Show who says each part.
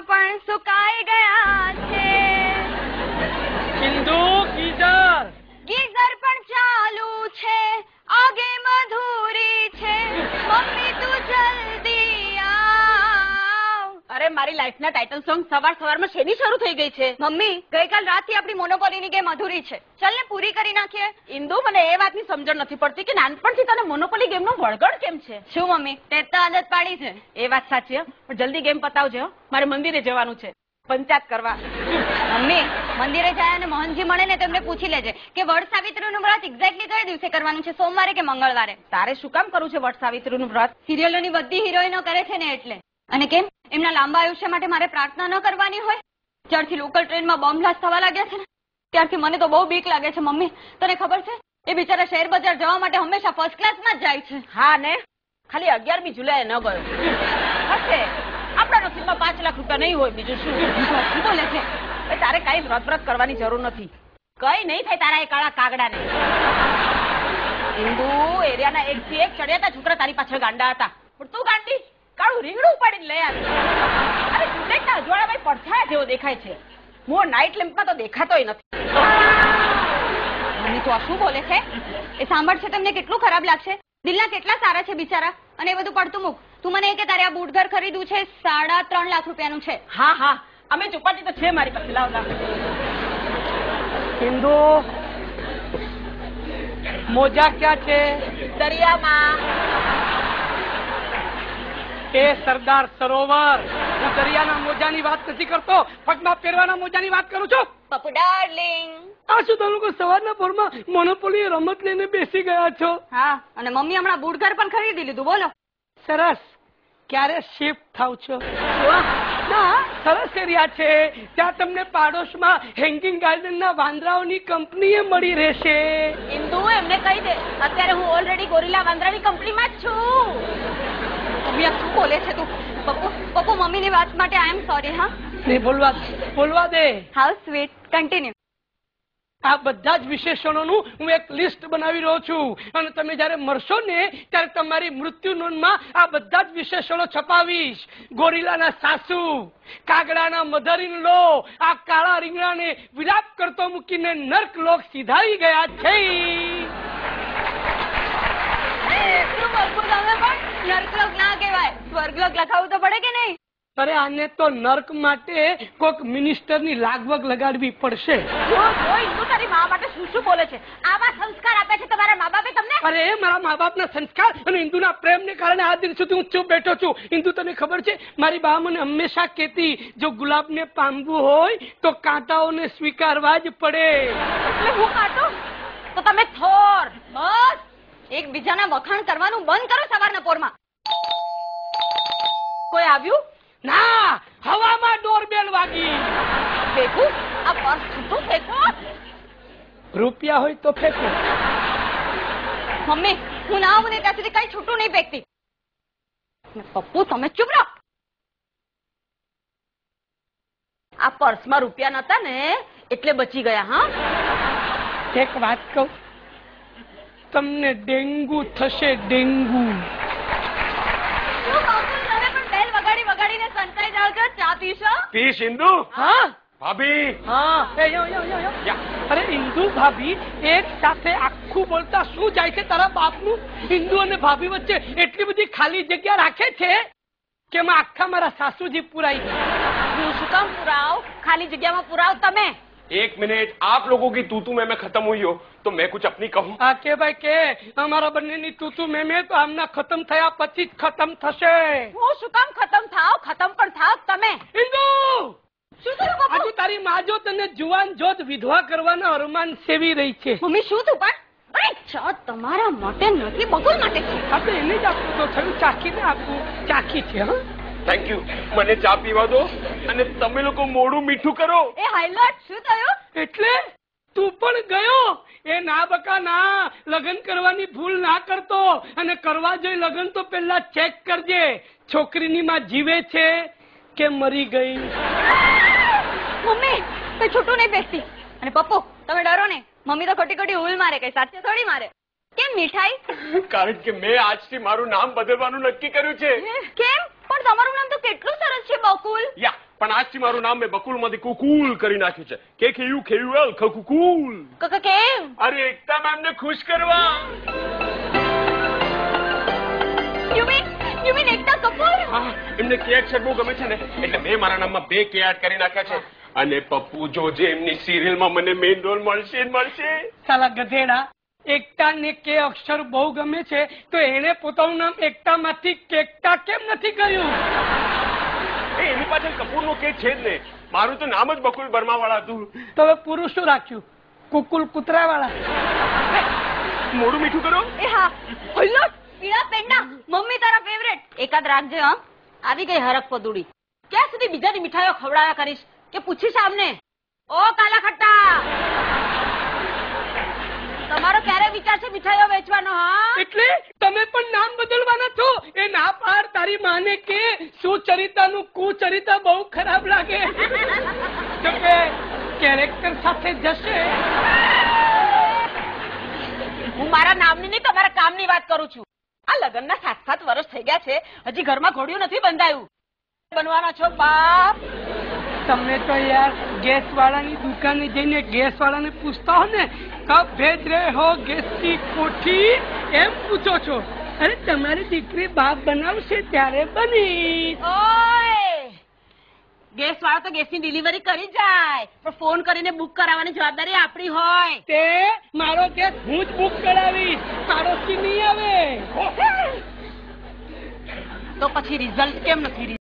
Speaker 1: પણ સુકાઈ ગયા છે.
Speaker 2: સિંધુ ગીઝર
Speaker 1: પણ ચાલુ છે, આગે મધુરી છે. મમ્મી તું જલ્દી આવ.
Speaker 3: અરે મારી લાઈફના ટાઇટલ સોંગ સવારમાં શેની શરૂ થઈ ગઈ છે?
Speaker 1: મમ્મી ગઈકાલ રાતથી આપણી મોનોપોલીની ગેમ અધૂરી છે. ચાલ ને પૂરી કરી નાખીએ.
Speaker 3: ઇન્દુ, મને એ વાતની સમજણ નથી પડતી કે નાનપણથી તને મોનોપોલી ગેમનો વળગડ કેમ છે?
Speaker 1: શું મમ્મી, તે તો આદત પાડી છે.
Speaker 3: એ વાત સાચી હો, પણ જલ્દી ગેમ પતાવજો. મારે મંદિરે જવાનું છે, પંચાયત કરવા.
Speaker 1: મમ્મી મંદિરે જાય અને મોહનજી મળે ને તેમને પૂછી લેજે કે વડ સાવિત્રીનું વ્રત એક્ઝેક્ટલી કયા દિવસે કરવાનું છે, સોમવારે કે મંગળવારે.
Speaker 3: તારે શું કામ કરવું છે વટ સાવિત્રીનું વ્રત?
Speaker 1: સિરિયલોની બધી હિરોઈનો કરે છે ને એટલે. અને કેમ એમના લાંબા આયુષ્ય માટે મારે પ્રાર્થના ન કરવાની હોય? જ્યારથી લોકલ ટ્રેનમાં બોમ્બ બ્લાસ્ટ થવા લાગ્યા છે ને ત્યારથી મને તો બહુ બીક લાગે છે. મમ્મી તને ખબર છે એ બિચારા શેર બજાર જવા માટે હંમેશા ફર્સ્ટ ક્લાસમાં જ જાય છે.
Speaker 3: હા ને, ખાલી 11મી જુલાઈએ ન ગયો હશે. આપણા નસીબમાં 5 લાખ રૂપિયા નહીં હોય, બીજું શું?
Speaker 1: શું બોલે છે?
Speaker 3: તારે કઈ વ્રત કરવાની જરૂર નથી. કઈ નહીં થાય તારા એ કાળા કાગડાને. હિન્દુ એરિયાના એકથી એક ચડિયાતા છોકરા તારી પાછળ ગાંડા હતા, પણ તું ગાંડી કાળું રીંગણું ઉપાડીને લઈ આવી. અરે સુલેખના અજવાળામાં પડછાયા જેવો દેખાય છે. મોર નાઇટ લેમ્પમાં તો દેખાતોય નથી.
Speaker 1: મમ્મી તું આ શું બોલે છે? એ સાંભળશે તમને કેટલું ખરાબ લાગશે. દિલના કેટલા સારા છે બિચારા. અને એ બધું પડતું મૂક. તું મને કે તારે આ બૂટ ઘર ખરીદવું છે, 3.5 લાખ રૂપિયાનું છે.
Speaker 3: હા હા, અમે ચોપાટી તો છે મારી પાસે. લાવ લાવ.
Speaker 2: સિંધુ મોજા ક્યાં છે?
Speaker 3: દરિયામાં.
Speaker 2: એ સરદાર સરોવર. હું દરિયાના મોજાની વાત નથી કરતો, પગમાં પહેરવાના મોજાની વાત કરું છું.
Speaker 1: પપ્પુ ડાર્લિંગ.
Speaker 2: આ શું તમે લોકો સવારના પોરમાં મોનોપોલી રમત લઈને બેસી ગયા છો?
Speaker 1: હા, અને મમ્મી હમણાં બૂટ ઘર પણ ખરીદી લીધું. બોલો.
Speaker 2: સરસ. ક્યારે શિફ્ટ થાવ છો? ના, સરસ એરિયા છે. ત્યાં તમને પાડોશમાં હેંગિંગ ગાર્ડનના વાંદરાઓની કંપનીએ મળી રહેશે.
Speaker 3: ઇન્દુ એમને કહી દે અત્યારે હું ઓલરેડી ગોરીલા વાંદરાની કંપનીમાં જ છું.
Speaker 1: મમ્મી આ શું બોલે છે તું? પપ્પુ મમ્મીની વાત માટે આઈ એમ સોરી. હા
Speaker 2: ને બોલવા દે.
Speaker 1: How sweet. કન્ટિન્યુ.
Speaker 2: આ બધા જ વિશેષણોનું હું એક લિસ્ટ બનાવી રહ્યો છું, અને તમે જયારે મરશો ને ત્યારે તમારી મૃત્યુ નોંધમાં આ બધા જ વિશેષણો છપાવીશ. ગોરીલાના સાસુ, કાગડાના મધર ઇન લો આ કાળા રીંગણાને વિલાપ કરતો મૂકીને નર્ક લોક સીધાઈ ગયા છે.
Speaker 1: નર્કલોક ના કહેવાય, સ્વર્ગલોક લખાવવું તો પડે કે નહીં?
Speaker 2: અરે આને તો નર્ક માટે કોઈક મિનિસ્ટરની લાગવગ લગાડવી પડશે.
Speaker 3: તારી મા માટે શું શું બોલે છે? આવા સંસ્કાર આપે છે તમારા મા બાપે તમને?
Speaker 2: અરે મારા મા બાપના સંસ્કાર અને ઇન્દુના પ્રેમને કારણે આ દિન સુધી હું ચૂપ બેઠો છું. ઇન્દુ તને ખબર છે મારી બા મને હંમેશા કહેતી, જો ગુલાબને પામવું હોય તો કાંટાઓને સ્વીકારવા જ પડે.
Speaker 3: એટલે હું કાંટો તો તમે થોર.
Speaker 1: બસ એકબીજાના વખાણ કરવાનું બંધ કરો સવારના પોરમાં.
Speaker 3: કોઈ આવ્યું?
Speaker 2: ના, હવામાં ડોરબેલ વાગી.
Speaker 3: ફેંકું આ પર્સ છૂટું ફેંકો.
Speaker 2: રૂપિયા હોય તો ફેંકો.
Speaker 1: મમ્મી હું ના આવું ને ત્યાં સુધી કઈ છૂટું નહીં ફેંકતી.
Speaker 3: પપ્પુ તમે ચૂપ રહો. આ પર્સમાં રૂપિયા નતા ને એટલે બચી ગયા. હા
Speaker 2: એક વાત કહું, તમને ડેન્ગુ થશે. ડેન્ગુ.
Speaker 1: વગાડીને સંતાઈ જાવ છો. ચા પીશો?
Speaker 4: પી સિંધુ.
Speaker 2: હા
Speaker 4: ભાભી.
Speaker 2: હા. અરે ઇન્દુ ભાભી એક સાથે આખું બોલતા શું જાય છે તારા બાપનું? ઇન્દુ અને ભાભી વચ્ચે એટલી બધી ખાલી જગ્યા રાખે છે કે એમાં આખા મારા સાસુજી પુરાઈ ગયા.
Speaker 3: હું શું કામ પુરાવ? ખાલી જગ્યામાં પુરાવ તમે.
Speaker 4: एक मिनट, आप लोगों की तूतू में खत्म हुई हो तो मैं कुछ अपनी कहूँ?
Speaker 2: હા કે ભાઈ કે અમારા બંનેની તૂતું મેમે તો આમના ખતમ થયા પછી જ ખતમ થશે.
Speaker 3: હું શું કામ ખતમ થાવ? ખતમ પણ થાવ તમે.
Speaker 2: ઇન્દુ
Speaker 3: શું થયું બાપુ?
Speaker 2: આજે તારી માં જો તને જુવાન જોત વિધવા કરવાના અરમાન સેવી રહી છે.
Speaker 1: મમ્મી શું તું પણ? અરે ચા તમારા માટે નથી, બકુલ માટે છે.
Speaker 2: હા તો એને જ આપવું તો થયું, ચાખીને આપવું. ચાખી છે. હા
Speaker 4: थैंक यू. મને ચા પીવા દો અને તમે લોકો મોડું મીઠું કરો.
Speaker 1: એ હાઈલાઇટ શું થયું?
Speaker 2: એટલે તું પણ ગયો? એ ના બકા ના, લગ્ન કરવાની ભૂલ ના કરતો, અને કરવા જોઈએ લગ્ન તો પહેલા ચેક કરજે છોકરીની માં જીવે છે કે મરી ગઈ.
Speaker 1: મમ્મી કઈ છૂટું નહીં બેસતી. અને પપ્પુ તમે ડરો ને, મમ્મી તો ખોટી ખોટી હુલ મારે, કઈ સાચે થોડી મારે. કેમ મીઠાઈ?
Speaker 4: કારણ કે મેં આજથી મારું નામ બદલવાનું નક્કી કર્યું છે.
Speaker 1: કેમ? પણ પણ તમારું નામ તો કેટલું સરસ છે બકુલ.
Speaker 4: યા પણ આજથી મારું નામ મેં બકુલમાંથી કુકુલ કરી નાખ્યું છે. કે ખેયું ખેયુએલ ખકુકુલ.
Speaker 1: કેમ?
Speaker 4: અરે એકતા મેમને ખુશ કરવા.
Speaker 1: યુ મીન એકતા કપૂર?
Speaker 4: હા, એમને કે અક્ષર બહુ ગમે છે ને એટલે મેં મારા નામમાં 2 કે એડ કરી નાખ્યા છે. અને પપ્પુ જોજે એમની સિરિયલમાં મને મેઇન રોલ મળશે જ મળશે.
Speaker 2: સાલા ગધેડા, એકતા ને કે અક્ષર બહુ ગમે છે તો એને પોતાનું નામ એકતામાંથી કેકતા કેમ નથી કર્યું?
Speaker 4: એની પાછળ કપૂરનો કે છે જ ને. મારું તો નામ જ બકુલ બર્માવાળા હતું.
Speaker 2: તો હવે પુરુષ શું રાખ્યું? કુકુલ કૂતરાવાળા.
Speaker 4: મોડું મીઠું કરો.
Speaker 1: એ હા, ઓલો પીળા પેંડા મમ્મી તારા ફેવરેટ. એકાદ રાખજે. હા,
Speaker 3: આવી ગઈ હરક પદુડી. ક્યાં સુધી બીજાની મીઠાઈઓ ખવડાવ્યા કરીશ કે પૂછીશ આમને? ઓ કાલા ખટ્ટા, તમારો ક્યારે વિચાર છે મીઠાઈઓ વેચવાનો? હા,
Speaker 2: એટલે તમે પણ નામ બદલવાના છો? એ ના પાર તારી માને કે સુચરિતાનું કુચરિતા બહુ ખરાબ લાગે. જો કે કેરેક્ટર સાથે જશે.
Speaker 3: હું મારા નામની નહીં તમારા કામની વાત કરું છું. આ લગ્નના 7 વર્ષ થઈ ગયા છે, હજી ઘરમાં ઘોડિયું નથી બંધાયું. બનવાના છો બાપ?
Speaker 2: તમે તો યાર ગેસ વાળાની દુકાને જઈને ગેસ વાળાને પૂછતા હો ને, કબ ભેજ રહે હો ગેસ કી કોઠી, એમ પૂછો છો. અરે તમારી દીકરી બાપ બનાવશે ત્યારે બની.
Speaker 3: ઓય, ગેસ વાળો તો ગેસની ડિલિવરી કરી જાય, પણ ફોન કરીને બુક કરાવવાની જવાબદારી આપણી હોય.
Speaker 2: તે મારો ગેસ હું જ બુક કરાવીશ, પાડોશી નહીં આવે.
Speaker 3: તો પછી રિઝલ્ટ કેમ નથી?